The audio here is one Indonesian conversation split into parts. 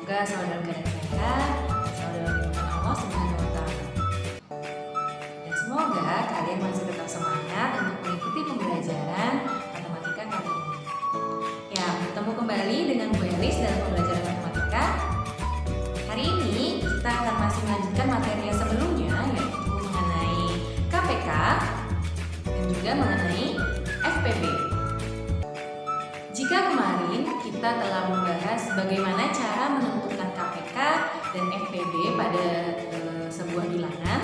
Semoga selalu dalam keadaan sehat, selalu dalam lindungan Allah Subhanahu wa Ta'ala. Dan semoga kalian masih tetap semangat untuk mengikuti pembelajaran matematika kali ini. Ya, bertemu kembali dengan Bu Elis dalam pembelajaran matematika. Hari ini kita akan masih melanjutkan materi yang sebelumnya, yaitu mengenai KPK dan juga mengenai FPB. Jika kemarin kita telah membahas bagaimana cara menentukan KPK dan FPB pada sebuah bilangan,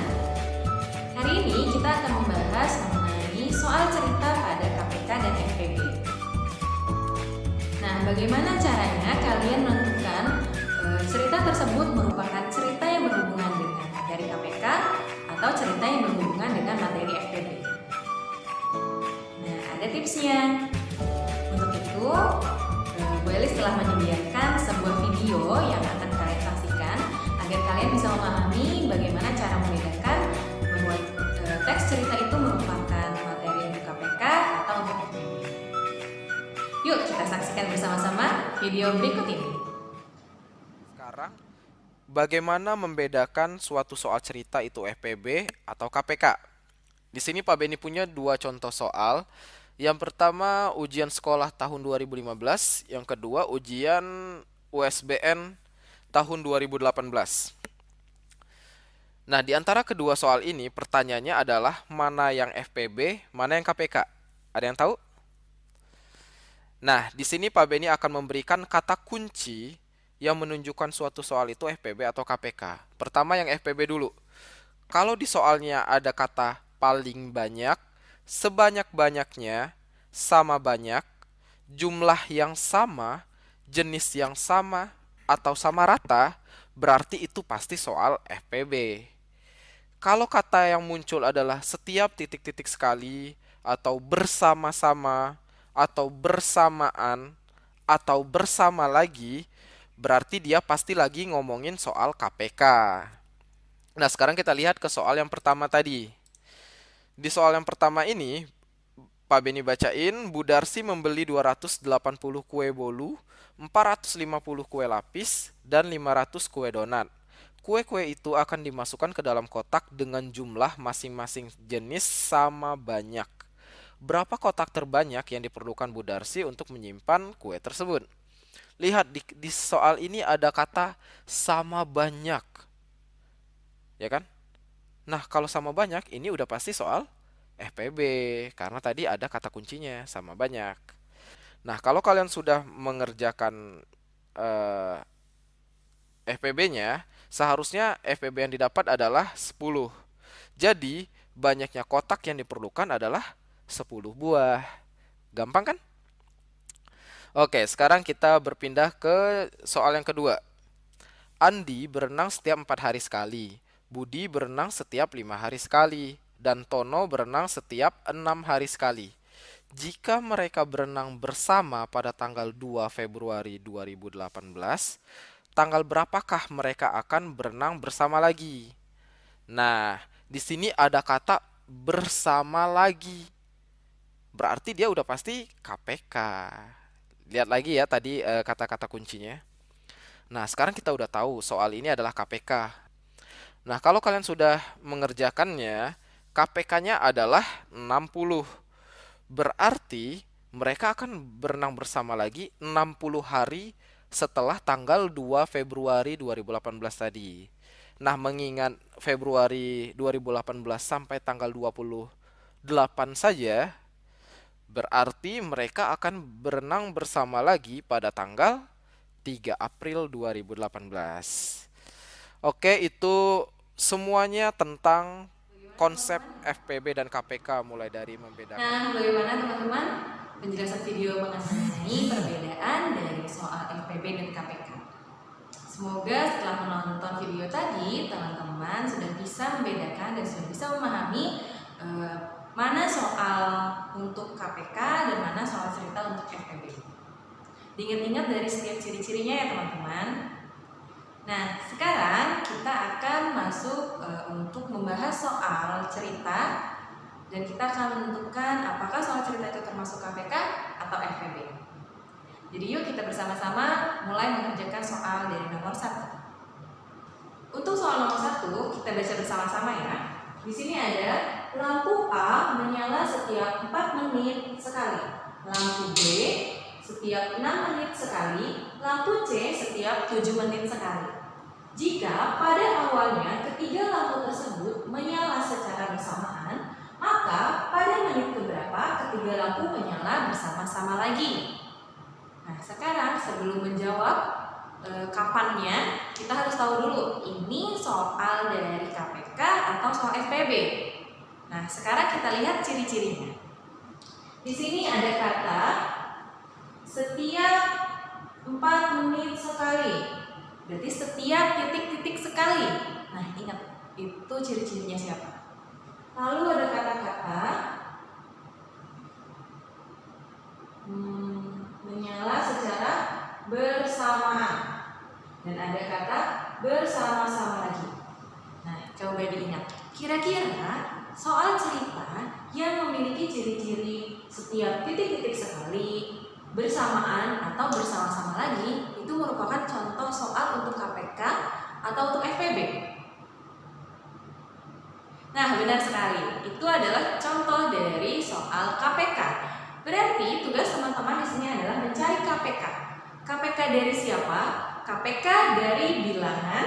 hari ini kita akan membahas mengenai soal cerita pada KPK dan FPB. Nah, bagaimana caranya kalian menentukan cerita tersebut merupakan cerita yang berhubungan dengan materi KPK atau cerita yang berhubungan dengan materi FPB? Nah, ada tipsnya. Untuk itu, Bu Elis telah menyediakan sebuah video yang akan kalian saksikan agar kalian bisa memahami bagaimana cara membedakan bahwa teks cerita itu merupakan materi untuk KPK atau untuk FPB. Yuk kita saksikan bersama-sama video berikut ini. Sekarang, bagaimana membedakan suatu soal cerita itu FPB atau KPK? Di sini Pak Beni punya dua contoh soal. Yang pertama ujian sekolah tahun 2015, yang kedua ujian USBN tahun 2018. Nah, di antara kedua soal ini pertanyaannya adalah mana yang FPB, mana yang KPK? Ada yang tahu? Nah, di sini Pak Beni akan memberikan kata kunci yang menunjukkan suatu soal itu FPB atau KPK. Pertama yang FPB dulu. Kalau di soalnya ada kata paling banyak, sebanyak-banyaknya, sama banyak, jumlah yang sama, jenis yang sama, atau sama rata, berarti itu pasti soal FPB. Kalau kata yang muncul adalah setiap titik-titik sekali, atau bersama-sama, atau bersamaan, atau bersama lagi, berarti dia pasti lagi ngomongin soal KPK. Nah, sekarang kita lihat ke soal yang pertama tadi. Di soal yang pertama ini, Pak Beni bacain, Bu Darsi membeli 280 kue bolu, 450 kue lapis, dan 500 kue donat. Kue-kue itu akan dimasukkan ke dalam kotak dengan jumlah masing-masing jenis sama banyak. Berapa kotak terbanyak yang diperlukan Bu Darsi untuk menyimpan kue tersebut? Lihat di soal ini ada kata sama banyak. Ya kan? Nah, kalau sama banyak, ini udah pasti soal FPB, karena tadi ada kata kuncinya, sama banyak. Nah, kalau kalian sudah mengerjakan FPB-nya, seharusnya FPB yang didapat adalah 10. Jadi, banyaknya kotak yang diperlukan adalah 10 buah. Gampang kan? Oke, sekarang kita berpindah ke soal yang kedua. Andi berenang setiap 4 hari sekali. Budi berenang setiap 5 hari sekali, dan Tono berenang setiap 6 hari sekali. Jika mereka berenang bersama pada tanggal 2 Februari 2018, tanggal berapakah mereka akan berenang bersama lagi? Nah, di sini ada kata bersama lagi. Berarti dia udah pasti KPK. Lihat lagi ya tadi kata-kata kuncinya. Nah, sekarang kita udah tahu soal ini adalah KPK. Nah, kalau kalian sudah mengerjakannya, KPK-nya adalah 60. Berarti mereka akan berenang bersama lagi 60 hari setelah tanggal 2 Februari 2018 tadi. Nah, mengingat Februari 2018 sampai tanggal 28 saja, berarti mereka akan berenang bersama lagi pada tanggal 3 April 2018. Oke, itu semuanya tentang konsep FPB dan KPK mulai dari membedakan. Nah, bagaimana teman-teman penjelasan video mengenai perbedaan dari soal FPB dan KPK? Semoga setelah menonton video tadi, teman-teman sudah bisa membedakan dan sudah bisa memahami mana soal untuk KPK dan mana soal cerita untuk FPB. Diingat-ingat dari setiap ciri-cirinya ya teman-teman. Nah, sekarang kita akan masuk untuk membahas soal cerita dan kita akan menentukan apakah soal cerita itu termasuk KPK atau FPB. Jadi yuk kita bersama-sama mulai mengerjakan soal dari nomor 1. Untuk soal nomor 1, kita baca bersama-sama ya. Di sini ada lampu A menyala setiap 4 menit sekali. Lampu B setiap 6 menit sekali. Lampu C setiap 7 menit sekali. Jika pada awalnya ketiga lampu tersebut menyala secara bersamaan, maka pada menit keberapa ketiga lampu menyala bersama-sama lagi. Nah, sekarang sebelum menjawab kapannya, kita harus tahu dulu ini soal dari KPK atau soal FPB. Nah, sekarang kita lihat ciri-cirinya. Di sini ada kata setiap 4 menit sekali. Berarti setiap titik-titik sekali. Nah, ingat, itu ciri-cirinya siapa? Lalu ada kata-kata menyala secara bersamaan. Dan ada kata bersama-sama lagi. Nah, coba diingat. Kira-kira soal cerita yang memiliki ciri-ciri setiap titik-titik sekali, bersamaan atau bersama-sama lagi, itu merupakan contoh soal untuk KPK atau untuk FPB. Nah, benar sekali. Itu adalah contoh dari soal KPK. Berarti tugas teman-teman di sini adalah mencari KPK. KPK dari siapa? KPK dari bilangan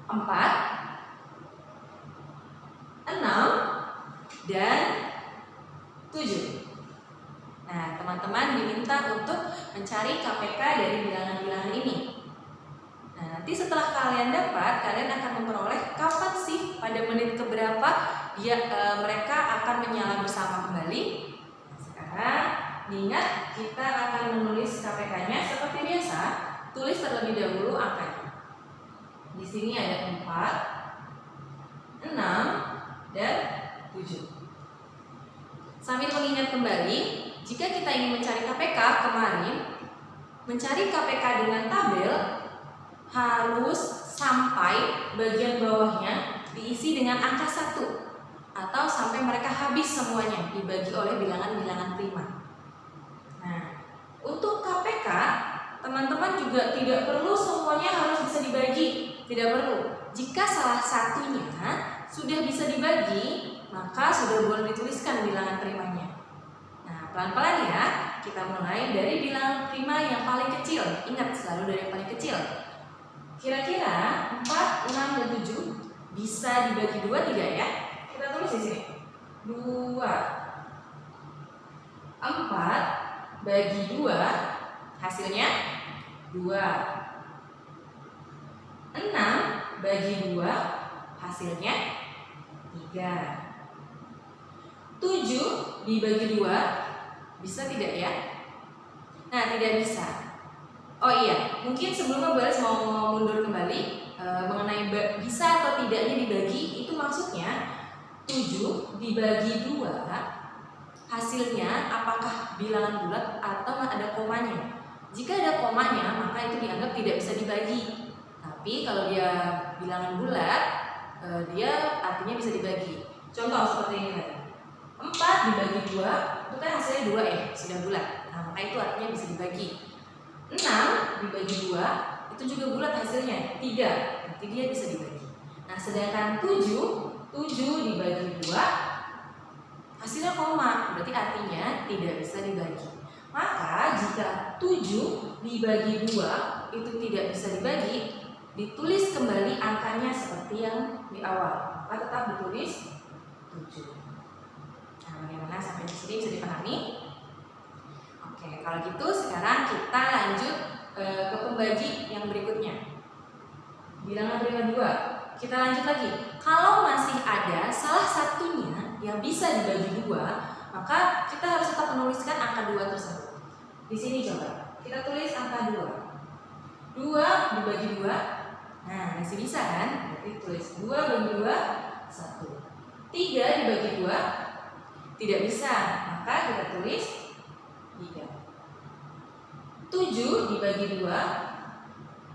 4, 6, dan 7. Nah, teman-teman diminta untuk mencari KPK dari bilangan-bilangan ini. Nah, nanti setelah kalian dapat, kalian akan memperoleh kapan sih pada menit keberapa mereka akan menyala bersama kembali. Nah, sekarang ingat, kita akan menulis KPK-nya seperti biasa. Tulis terlebih dahulu angkanya. Di sini ada 4, 6, dan 7. Sambil mengingat kembali, jika kita ingin mencari KPK kemarin, mencari KPK dengan tabel harus sampai bagian bawahnya diisi dengan angka 1 atau sampai mereka habis semuanya dibagi oleh bilangan-bilangan prima. Nah, untuk KPK, teman-teman juga tidak perlu semuanya harus bisa dibagi, tidak perlu. Jika salah satunya sudah bisa dibagi, maka sudah boleh dituliskan bilangan primanya. Nah, pelan-pelan ya, kita mulai dari bilangan prima yang paling kecil. Ingat, selalu dari yang paling kecil. Kira-kira 4, 6, dan 7 bisa dibagi 2 tidak ya? Kita tulis di sini. 2. 4 bagi 2 hasilnya 2. 6 bagi 2 hasilnya 3. 7 dibagi 2 bisa tidak ya? Nah, tidak bisa. Oh iya, mungkin sebelumnya Baris mau mundur kembali mengenai bisa atau tidaknya dibagi. Itu maksudnya 7 dibagi 2 hasilnya apakah bilangan bulat atau ada komanya. Jika ada komanya, maka itu dianggap tidak bisa dibagi. Tapi kalau dia bilangan bulat, dia artinya bisa dibagi. Contoh seperti ini tadi. 4 dibagi 2, itu kan hasilnya 2 ya, sudah bulat. Nah, maka itu artinya bisa dibagi. 6 dibagi 2, itu juga bulat hasilnya, 3. Berarti dia bisa dibagi. Nah, sedangkan 7 dibagi 2, hasilnya koma, berarti artinya tidak bisa dibagi. Maka jika 7 dibagi 2 itu tidak bisa dibagi, ditulis kembali angkanya seperti yang di awal. Maka tetap ditulis 7. Nah, bagaimana sampai di sini bisa dipahami? Oke, kalau gitu sekarang kita lanjut ke pembagi yang berikutnya. Bilangan prima 2. Kita lanjut lagi. Kalau masih ada salah satunya yang bisa dibagi 2, maka kita harus tetap menuliskan angka 2 tersebut. Di sini coba kita tulis angka 2. 2 dibagi 2. Nah, masih bisa kan? Berarti tulis 2 bagi 2, 1. 3 dibagi 2 tidak bisa, maka kita tulis 3. 7 dibagi 2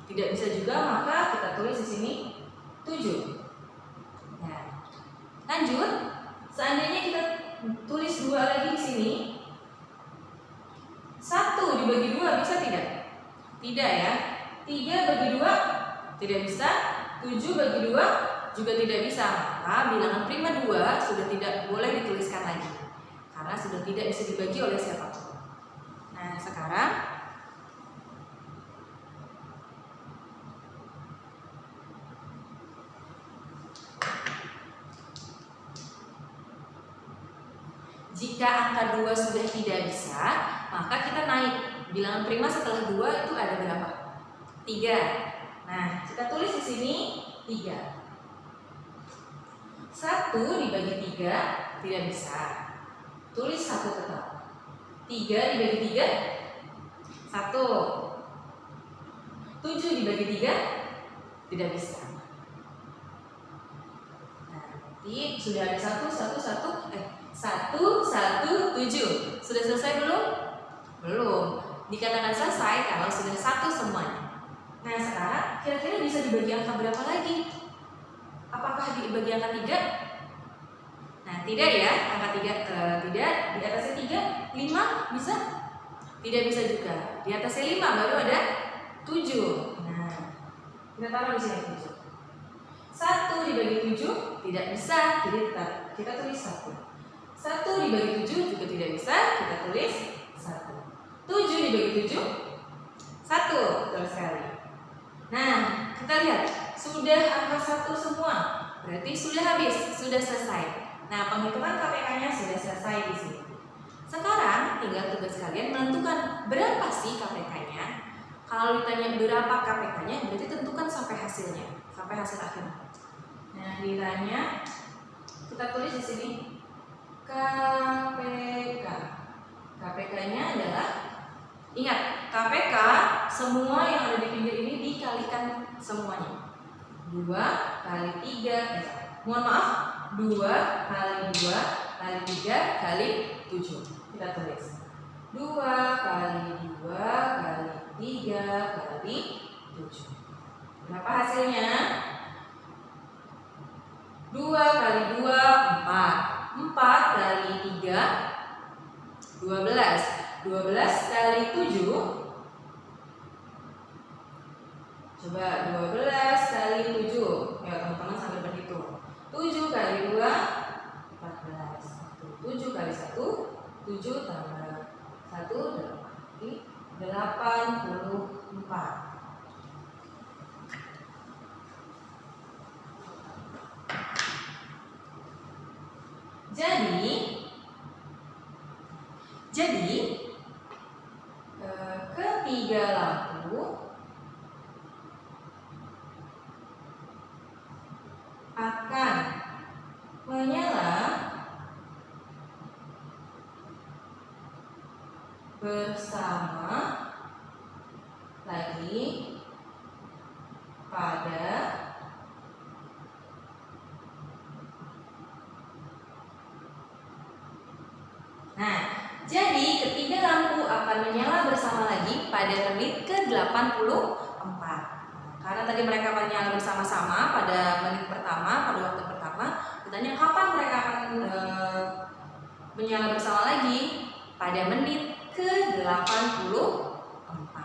tidak bisa juga, maka kita tulis di sini 7. Nah, lanjut. Seandainya kita tulis 2 lagi di sini, 1 dibagi 2 bisa tidak? Tidak ya. 3 bagi 2 tidak bisa. 7 bagi 2 juga tidak bisa. Maka bilangan prima 2 sudah tidak boleh dituliskan lagi, karena sudah tidak bisa dibagi oleh siapapun. Nah, sekarang jika angka 2 sudah tidak bisa, maka kita naik. Bilangan prima setelah 2 itu ada berapa? 3. Nah, kita tulis di sini 3. 1 dibagi 3 tidak bisa. Tulis 1 tetap. 3 dibagi 3 1. 7 dibagi 3 tidak bisa. Nah, nanti sudah ada 1 1 7. Sudah selesai belum? Belum. Dikatakan selesai kalau sudah 1 semuanya. Nah, sekarang kira-kira bisa dibagi angka berapa lagi? Apakah dibagi angka 3? Nah, tidak ya. Angka 3 tidak. Di atasnya 3, 5 bisa? Tidak bisa juga. Di atasnya 5 baru ada 7. Nah, kita taruh di sini 7. 1 dibagi 7 tidak bisa. Jadi kita tulis 1. 1 dibagi 7 juga tidak bisa. Kita tulis 1. 7 dibagi 7 1. Betul sekali. Nah, kita lihat sudah angka 1 semua. Berarti sudah habis, sudah selesai. Nah, penghitungan KPK-nya sudah selesai di sini. Sekarang tinggal tugas kalian menentukan berapa sih KPK-nya. Kalau ditanya berapa KPK-nya, berarti tentukan sampai hasilnya, sampai hasil akhir. Nah, ditanya, kita tulis di sini KPK. KPK-nya adalah, ingat, KPK semua yang ada di pinggir ini dikalikan semuanya. 2 kali 3, mohon maaf, 2 kali 2 kali 3 kali 7. Kita tulis 2 kali 2 kali 3 kali 7. Berapa hasilnya? 2 kali 2 4. 4 kali 3 12. 12 kali 7. Coba 12 kali 7. Ya, teman-teman sambil berhitung. 7 kali 2 14. 7 kali 1 7 tambah 1 84. Jadi ketiga lampu akan menyala bersama lagi pada jadi ketiga lampu akan menyala bersama lagi pada menit ke-84. Karena tadi mereka menyala bersama-sama pada menit pertama, pada waktu pertama. Ditanya kapan mereka akan menyala bersama lagi? Pada menit ke-84.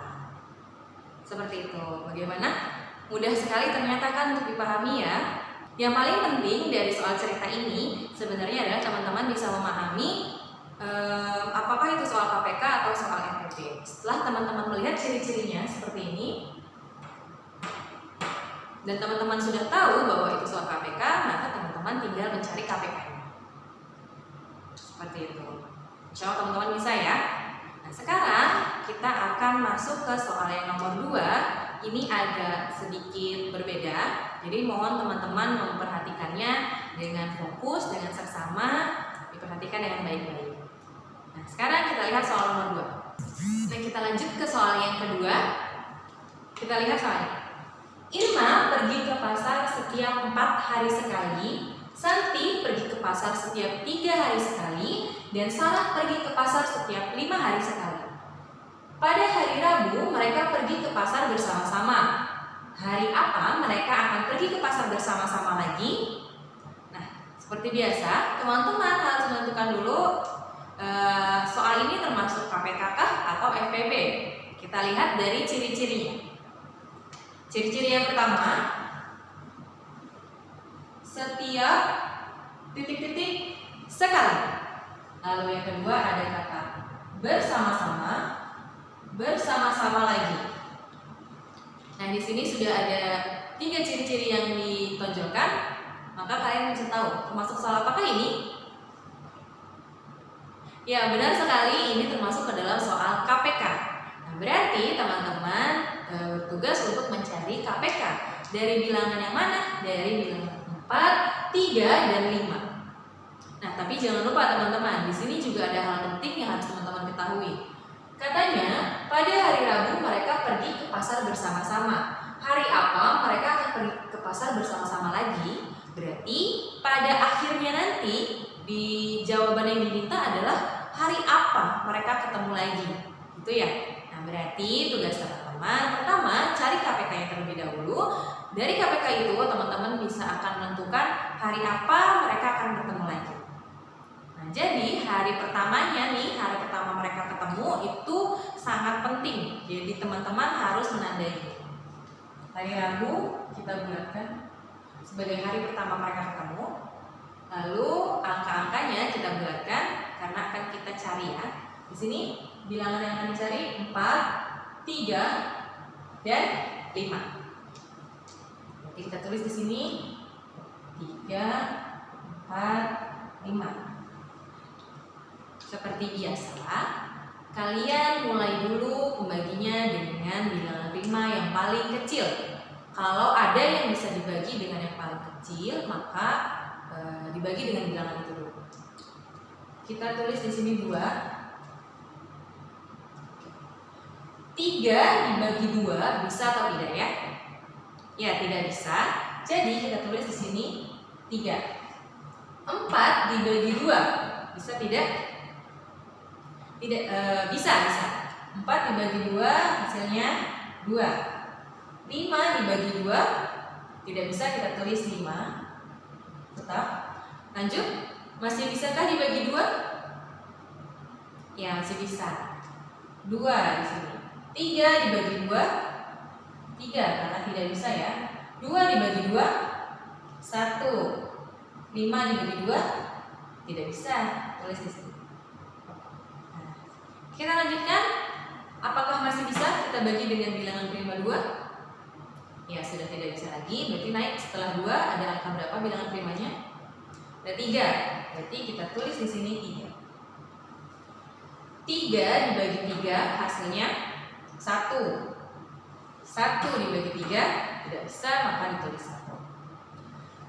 Seperti itu. Bagaimana? Mudah sekali ternyata kan untuk dipahami ya. Yang paling penting dari soal cerita ini sebenarnya adalah teman-teman bisa memahami apakah itu soal KPK atau soal FPB. Setelah teman-teman melihat ciri-cirinya seperti ini dan teman-teman sudah tahu bahwa itu soal KPK, maka teman-teman tinggal mencari KPK-nya. Seperti itu. Insya Allah teman-teman bisa ya. Nah, sekarang kita akan masuk ke soal yang nomor 2. Ini agak sedikit berbeda. Jadi mohon teman-teman memperhatikannya dengan fokus, dengan seksama, diperhatikan dengan baik-baik. Nah, sekarang kita lihat soal nomor 2. Nah, kita lanjut ke soal yang kedua. Kita lihat soalnya. Irma pergi ke pasar setiap 4 hari sekali, Santi pergi ke pasar setiap 3 hari sekali, dan Sarah pergi ke pasar setiap 5 hari sekali. Pada hari Rabu, mereka pergi ke pasar bersama-sama. Hari apa mereka akan pergi ke pasar bersama-sama lagi? Nah, seperti biasa, teman-teman harus menentukan dulu soal ini termasuk KPK kah atau FPB. kita lihat dari ciri-cirinya. Ciri-ciri yang pertama, setiap titik-titik sekali. Lalu yang kedua ada kata bersama-sama, bersama-sama lagi. Nah, di sini sudah ada 3 ciri-ciri yang ditonjolkan, maka kalian bisa tahu termasuk soal apakah ini? Ya, benar sekali, ini termasuk ke dalam soal KPK. Nah, berarti teman-teman bertugas untuk mencari KPK dari bilangan yang mana? Dari bilangan 4, 3, dan 5. Nah, tapi jangan lupa teman-teman, di sini juga ada hal penting yang harus teman-teman ketahui. Katanya, pada hari Rabu mereka pergi ke pasar bersama-sama. Hari apa mereka akan pergi ke pasar bersama-sama lagi? Berarti pada akhirnya nanti di jawaban yang diminta adalah hari apa mereka ketemu lagi, gitu ya. Nah, berarti tugas teman-teman pertama cari KPK-nya terlebih dahulu. Dari KPK itu teman-teman bisa akan menentukan hari apa mereka akan bertemu lagi. Nah, jadi hari pertamanya nih, hari pertama mereka ketemu itu sangat penting. Jadi teman-teman harus menandai. Hari Rabu kita bulatkan sebagai hari pertama mereka ketemu. Lalu angka-angkanya kita bulatkan karena akan kita cari ya. Di sini bilangan yang akan dicari 4, 3, dan 5. Jadi kita tulis di sini 3, 4, 5. Seperti biasa, kalian mulai dulu pembaginya dengan bilangan prima yang paling kecil. Kalau ada yang bisa dibagi dengan yang paling kecil, maka dibagi dengan bilangan itu dulu. Kita tulis di sini 2. 3 dibagi 2 bisa atau tidak ya? Ya, tidak bisa. Jadi kita tulis di sini 3. 4 dibagi 2 bisa tidak? Tidak, bisa. 4 dibagi 2 hasilnya 2. 5 dibagi 2 tidak bisa, kita tulis 5. Tetap. Lanjut. Masih bisakah dibagi 2? Ya, masih bisa. 2 di sini. 3 dibagi 2 3 karena tidak bisa ya. 2 dibagi 2 1. 5 dibagi 2 tidak bisa, tulis di sini. Nah, kita lanjutkan. Apakah masih bisa kita bagi dengan bilangan prima 2? Ya, sudah tidak bisa lagi. Berarti naik setelah 2 ada angka berapa bilangan primanya? Ada 3. Berarti kita tulis di sini 3. 3 dibagi 3 hasilnya 1. 1 dibagi 3 tidak bisa, maka ditulis 1.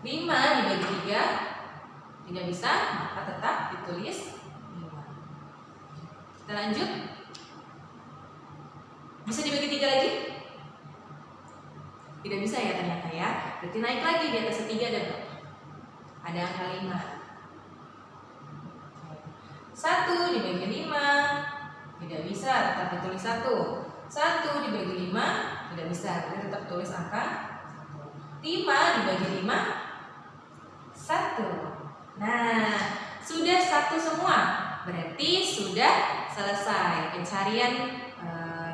5 dibagi 3 tidak bisa, maka tetap ditulis 5. Kita lanjut. Bisa dibagi 3 lagi? Tidak bisa ya ternyata ya. Berarti naik lagi di atas 3 ada berapa? Ada angka 5. 1 dibagi 5 tidak bisa, tetap ditulis 1. 1 dibagi 5 tidak bisa, jadi tetap tulis angka 1. 5 dibagi 5 1. Nah, sudah 1 semua. Berarti sudah selesai pencarian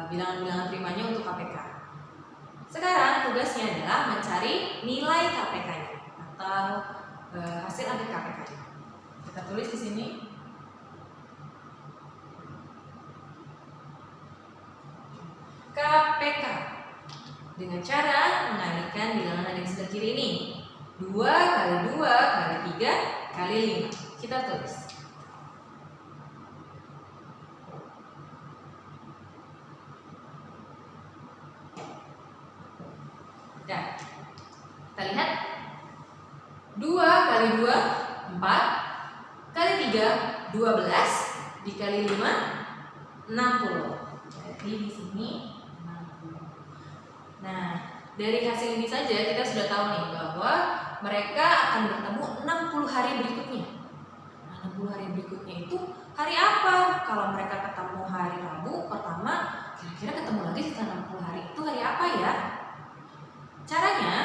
bilangan-bilangan primanya untuk KPK. Sekarang tugasnya adalah mencari nilai KPK-nya atau hasil akhir KPK-nya. Kita tulis di sini. KPK dengan cara mengalihkan bilangan ada di sebelah kiri ini. 2 kali 2 kali 3 kali 5. Kita tulis. Dan kita lihat 2 kali 2 4 kali 3 12 dikali 5 60. Jadi di sini 60. Nah, dari hasil ini saja kita sudah tahu nih bahwa mereka akan bertemu 60 hari berikutnya. Nah, 60 hari berikutnya itu hari apa? Kalau mereka ketemu hari Rabu pertama, kira-kira ketemu lagi setelah 60 hari itu hari apa ya? Caranya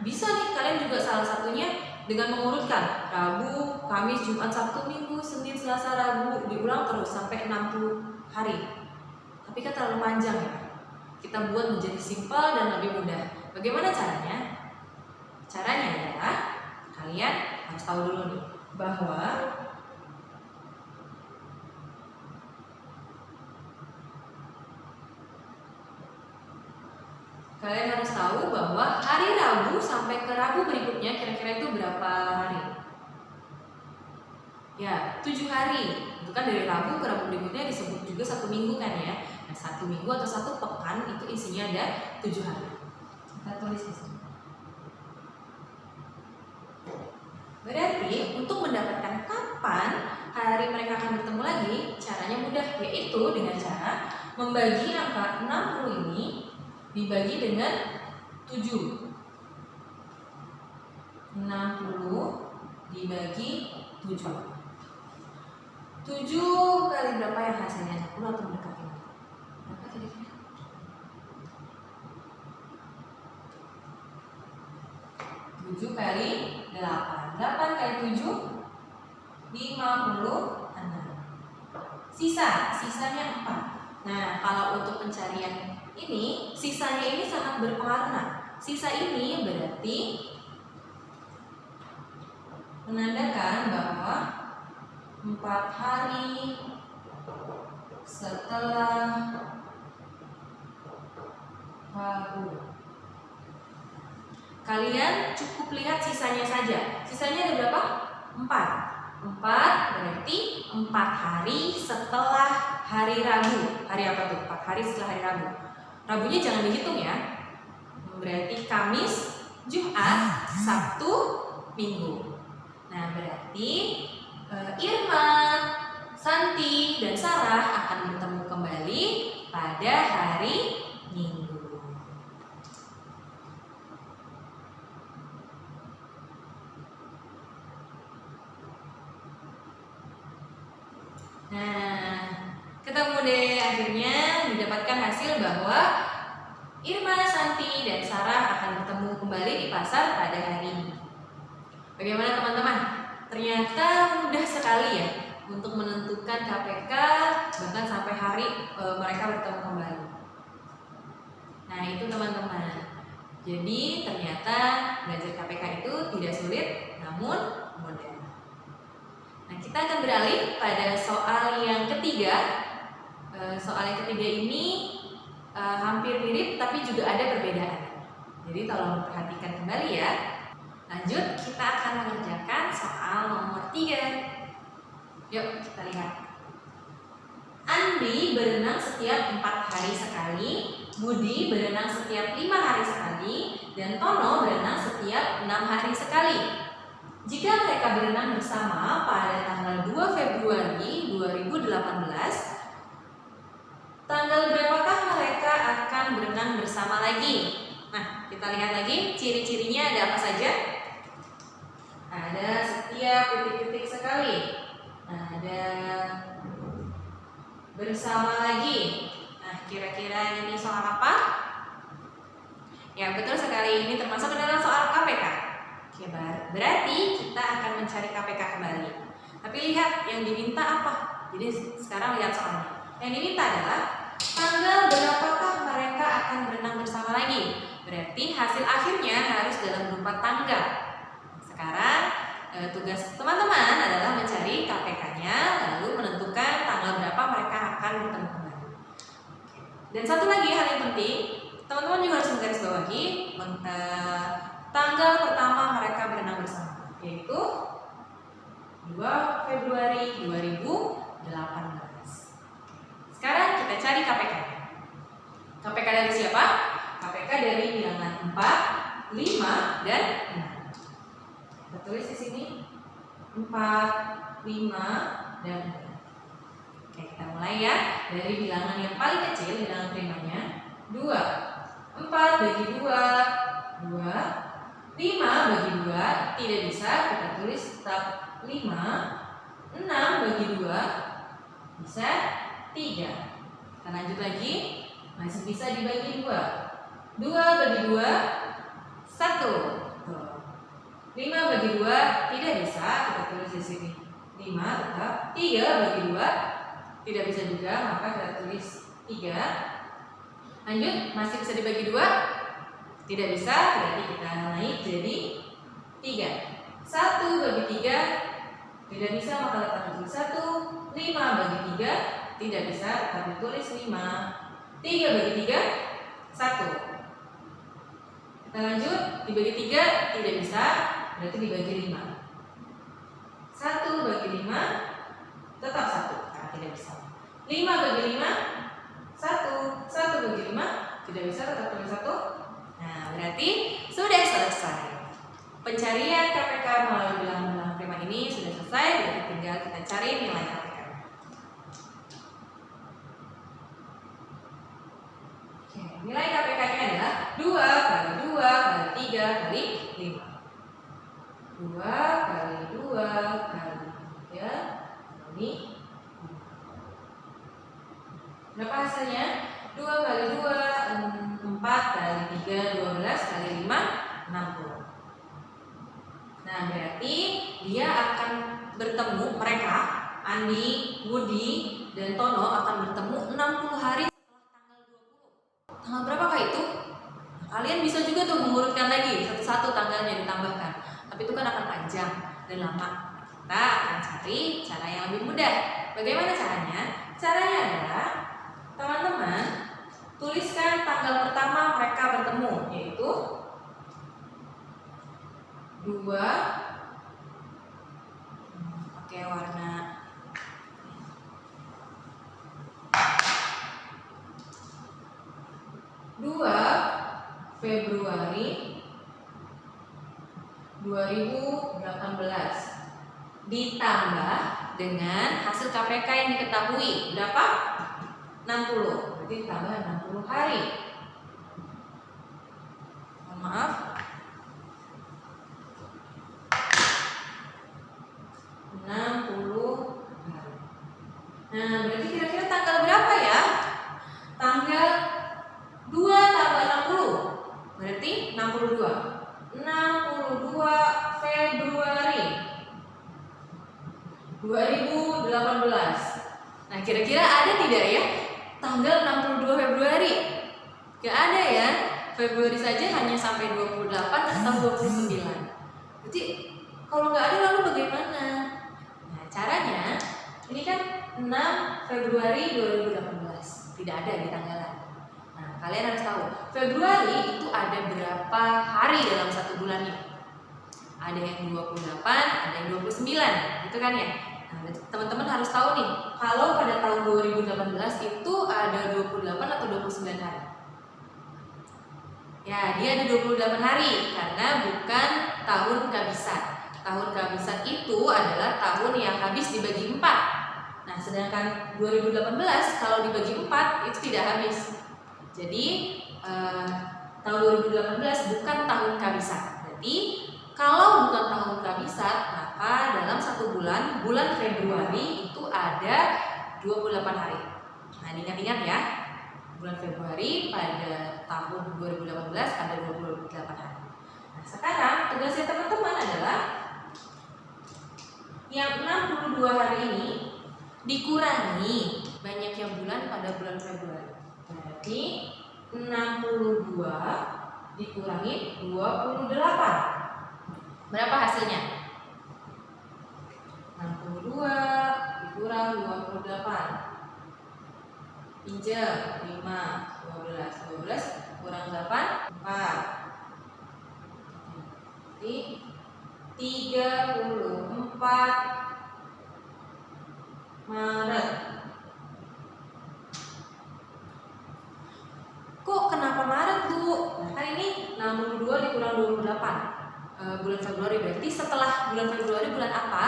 bisa nih kalian juga salah satunya dengan mengurutkan Rabu, Kamis, Jumat, Sabtu, Minggu, Senin, Selasa, Rabu, diulang terus sampai 60 hari. tapi kan terlalu panjang ya. Kita buat menjadi simpel dan lebih mudah. Bagaimana caranya? Caranya adalah kalian harus tahu dulu nih bahwa kalian harus tahu bahwa hari Rabu sampai ke Rabu berikutnya kira-kira itu berapa hari? Ya, 7 hari. Itu kan dari Rabu ke Rabu berikutnya disebut juga 1 minggu kan ya. Nah, 1 minggu atau 1 pekan itu isinya ada 7 hari. Kita tulis di sini. Berarti untuk mendapatkan kapan hari mereka akan bertemu lagi, caranya mudah, yaitu dengan cara membagi angka 60 ini dibagi dengan 7. 60 dibagi 7. 7 kali berapa yang hasilnya? 10 atau mendekati? Berapa kira-kira? 7 kali 8. 8 kali 7 56. Sisanya 4. Nah, kalau untuk pencarian ini, sisanya ini sangat berpengaruh. Nah, sisa ini berarti menandakan bahwa 4 hari setelah Rabu. Kalian cukup lihat sisanya saja. Sisanya ada berapa? 4. 4 berarti 4 hari setelah hari Rabu. Hari apa tuh? 4 hari setelah hari Rabu. Rabunya jangan dihitung ya. Berarti Kamis, Jumat, Sabtu, Minggu. Nah, berarti Irma, Santi, dan Sarah akan bertemu kembali pada hari Minggu. Nah, ketemu deh, akhirnya didapatkan hasil bahwa Irma, Santi, dan Sarah akan bertemu kembali di pasar pada hari ini. Bagaimana teman-teman? Ternyata mudah sekali ya untuk menentukan KPK bahkan sampai hari mereka bertemu kembali. Nah, itu teman-teman. Jadi ternyata belajar KPK itu tidak sulit namun mudah. Nah, kita akan beralih pada soal yang ketiga. Soal yang ketiga ini hampir mirip tapi juga ada perbedaan. Jadi tolong perhatikan kembali ya. Lanjut, kita akan mengerjakan soal nomor 3. Yuk, kita lihat. Andi berenang setiap 4 hari sekali, Budi berenang setiap 5 hari sekali, dan Tono berenang setiap 6 hari sekali. Jika mereka berenang bersama pada tanggal 2 Februari 2018, tanggal berapakah mereka akan berenang bersama lagi? Nah, kita lihat lagi ciri-cirinya ada apa saja? Ada setiap titik-titik sekali. Ada bersama lagi. Nah, kira-kira ini soal apa? Ya, betul sekali, ini termasuk dalam soal KPK. Oke, berarti kita akan mencari KPK kembali. Tapi lihat yang diminta apa? Jadi sekarang lihat soalnya. Yang diminta adalah tanggal berapakah mereka akan berenang bersama lagi. Berarti hasil akhirnya harus dalam berupa tanggal. Sekarang tugas teman-teman adalah mencari KPK-nya lalu menentukan tanggal berapa mereka akan bertemu kembali. Dan satu lagi hal yang penting, teman-teman juga harus menggarisbawahi tanggal pertama mereka berenang bersama, yaitu 2 Februari 2018. Sekarang kita cari KPK. KPK dari siapa? KPK dari bilangan 4, 5, dan 6. Kita tulis di sini 4, 5, dan 6. Oke, kita mulai ya. Dari bilangan yang paling kecil, bilangan primanya 2. 4 bagi 2, 2. 5 bagi 2, tidak bisa, kita tulis tetap 5. 6 bagi 2, bisa 3. Kita lanjut lagi, masih bisa dibagi 2. 2 bagi 2, 1. 5 bagi 2, tidak bisa, kita tulis di sini 5 tetap. 3 bagi 2, tidak bisa juga, maka kita tulis 3. 3. Lanjut, masih bisa dibagi 2? Tidak bisa, berarti kita naik jadi 3. 1 bagi 3 tidak bisa, maka letak tulis 1. 5 bagi 3 tidak bisa, tapi tulis 5. 3 bagi 3 1. Kita lanjut, dibagi 3 tidak bisa, berarti dibagi 5. 1 bagi 5 tetap 1, karena tidak bisa. 5 bagi 5 1. 1 bagi 5 tidak bisa, tetap tulis 1. Nah, berarti sudah selesai. Pencarian KPK melalui bilangan-bilangan prima ini sudah selesai, berarti tinggal kita cari nilai KPK. Oke, nilai KPK-nya adalah 2 kali 2 kali 3 kali 5. 2 kali 2 kali 3 kali 5. Berapa hasilnya? 2 kali 2 4 kali 3 12 kali 5 60. Nah, berarti dia akan bertemu, mereka Andi, Budi, dan Tono akan bertemu 60 hari setelah tanggal 20. Tanggal berapakah itu? Nah, kalian bisa juga tuh mengurutkan lagi satu-satu tanggalnya ditambahkan. Tapi itu kan akan panjang dan lama. Kita akan cari cara yang lebih mudah. Bagaimana caranya? Caranya adalah teman-teman tuliskan tanggal pertama mereka bertemu, yaitu 2 pakai warna 2 Februari 2018 ditambah dengan hasil KPK yang diketahui berapa? 60. Berarti tambah 60 hari. Mohon maaf. 60 hari. Nah, berarti kira-kira tanggal berapa ya? Tanggal 2 tambah 60. Berarti 62. 62 Februari 2018. Nah, kira-kira ada tidak ya tanggal 62 Februari? Gak ada ya. Februari saja hanya sampai 28 atau 29. Jadi kalau nggak ada lalu bagaimana? Nah, caranya ini kan 6 Februari 2018. Tidak ada di tanggalan. Nah, kalian harus tahu Februari itu ada berapa hari dalam satu bulannya. Ada yang 28, ada yang 29, gitu kan ya. Nah, teman-teman harus tahu nih, kalau pada tahun 2018 itu ada 28 atau 29 hari. Ya, dia ada 28 hari karena bukan tahun kabisat. Tahun kabisat itu adalah tahun yang habis dibagi 4. Nah, sedangkan 2018 kalau dibagi 4 itu tidak habis. Jadi tahun 2018 bukan tahun kabisat. Berarti kalau bukan tahun kabisat, maka dalam satu bulan, bulan Februari itu ada 28 hari. Nah, diingat-ingat ya. Bulan Februari pada tahun 2018 ada 28 hari. Nah, sekarang tugasnya teman-teman adalah yang 62 hari ini dikurangi banyaknya bulan pada bulan Februari. Berarti 62 dikurangi 28. Berapa hasilnya? 62 dikurang 28. Pinjam 5, 12 kurang 8, 4. Jadi 34 Maret. Kok kenapa Maret, Bu? Nah, kan ini 62 dikurang 28. Bulan Februari, berarti setelah bulan Februari bulan apa?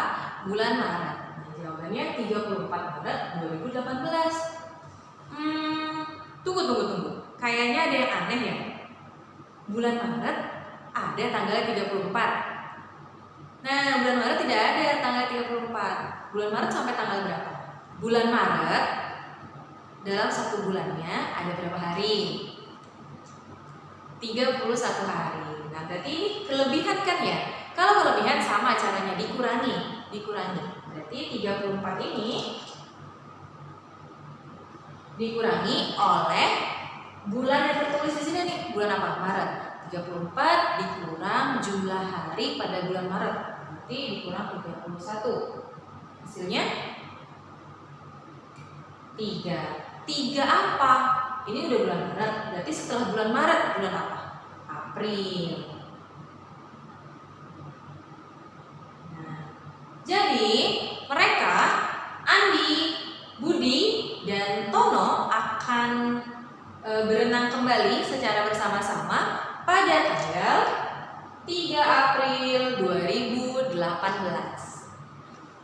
Bulan Maret. Nah, jawabannya 34 Maret 2018. Tunggu. Kayaknya ada yang aneh ya. Bulan Maret ada tanggal 34. Nah, bulan Maret tidak ada tanggal 34. Bulan Maret sampai tanggal berapa? Bulan Maret dalam satu bulannya ada berapa hari? 31 hari. Nah, berarti ini kelebihan kan ya? Kalau kelebihan sama caranya dikurangi. Berarti 34 ini dikurangi oleh bulan yang tertulis di sini nih. Bulan apa? Maret. 34 dikurang jumlah hari pada bulan Maret, berarti dikurang 31. Hasilnya 3. 3 apa? Ini udah bulan Maret, berarti setelah bulan Maret bulan apa? April. Nah, jadi mereka, Andi, Budi, dan Tono akan berenang kembali secara bersama-sama pada tanggal 3 April 2018.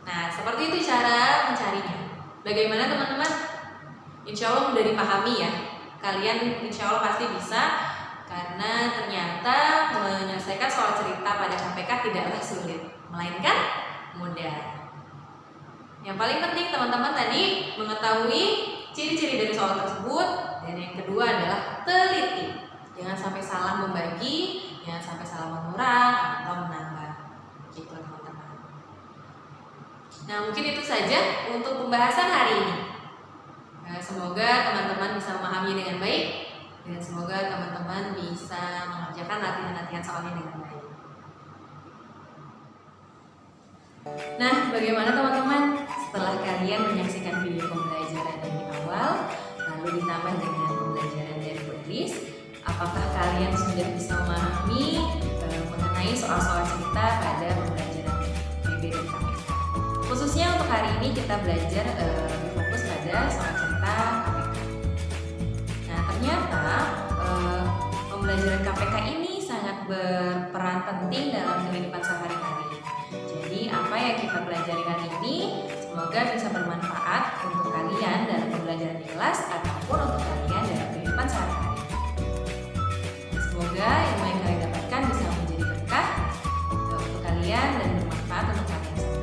Nah, seperti itu cara mencarinya. Bagaimana teman-teman? Insya Allah mudah dipahami ya. Kalian insya Allah pasti bisa, karena ternyata menyelesaikan soal cerita pada KPK tidaklah sulit, melainkan mudah. Yang paling penting teman-teman tadi mengetahui ciri-ciri dari soal tersebut, dan yang kedua adalah teliti. Jangan sampai salah membagi, jangan sampai salah mengurang atau menambah, gitu teman-teman. Nah, mungkin itu saja untuk pembahasan hari ini. Semoga teman-teman bisa memahami dengan baik, dan semoga teman-teman bisa mengerjakan latihan-latihan soalnya dengan baik. Nah, bagaimana teman-teman? Setelah kalian menyaksikan video pembelajaran dari awal, lalu ditambah dengan pembelajaran dari tulis, apakah kalian sudah bisa memahami mengenai soal-soal cerita pada pembelajaran PB dan KPK? Khususnya untuk hari ini kita belajar lebih fokus pada soal cerita KPK. Nah, ternyata pembelajaran KPK ini sangat berperan penting dalam kehidupan sehari-hari. Jadi apa yang kita pelajari hari ini semoga bisa bermanfaat untuk kalian dalam pembelajaran di kelas ataupun untuk kalian dalam kehidupan sehari-hari. Semoga ilmu yang kalian dapatkan bisa menjadi berkah untuk kalian dan bermanfaat untuk kalian semua.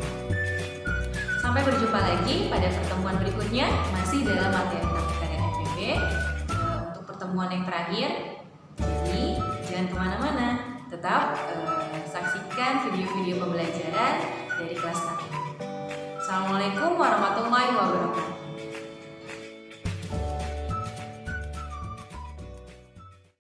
Sampai berjumpa lagi pada pertemuan berikutnya, masih dalam materi KPK dan FPB untuk pertemuan yang terakhir. Jadi jangan kemana-mana, tetap saksikan video-video pembelajaran dari kelas 6 ini. Assalamualaikum warahmatullahi wabarakatuh.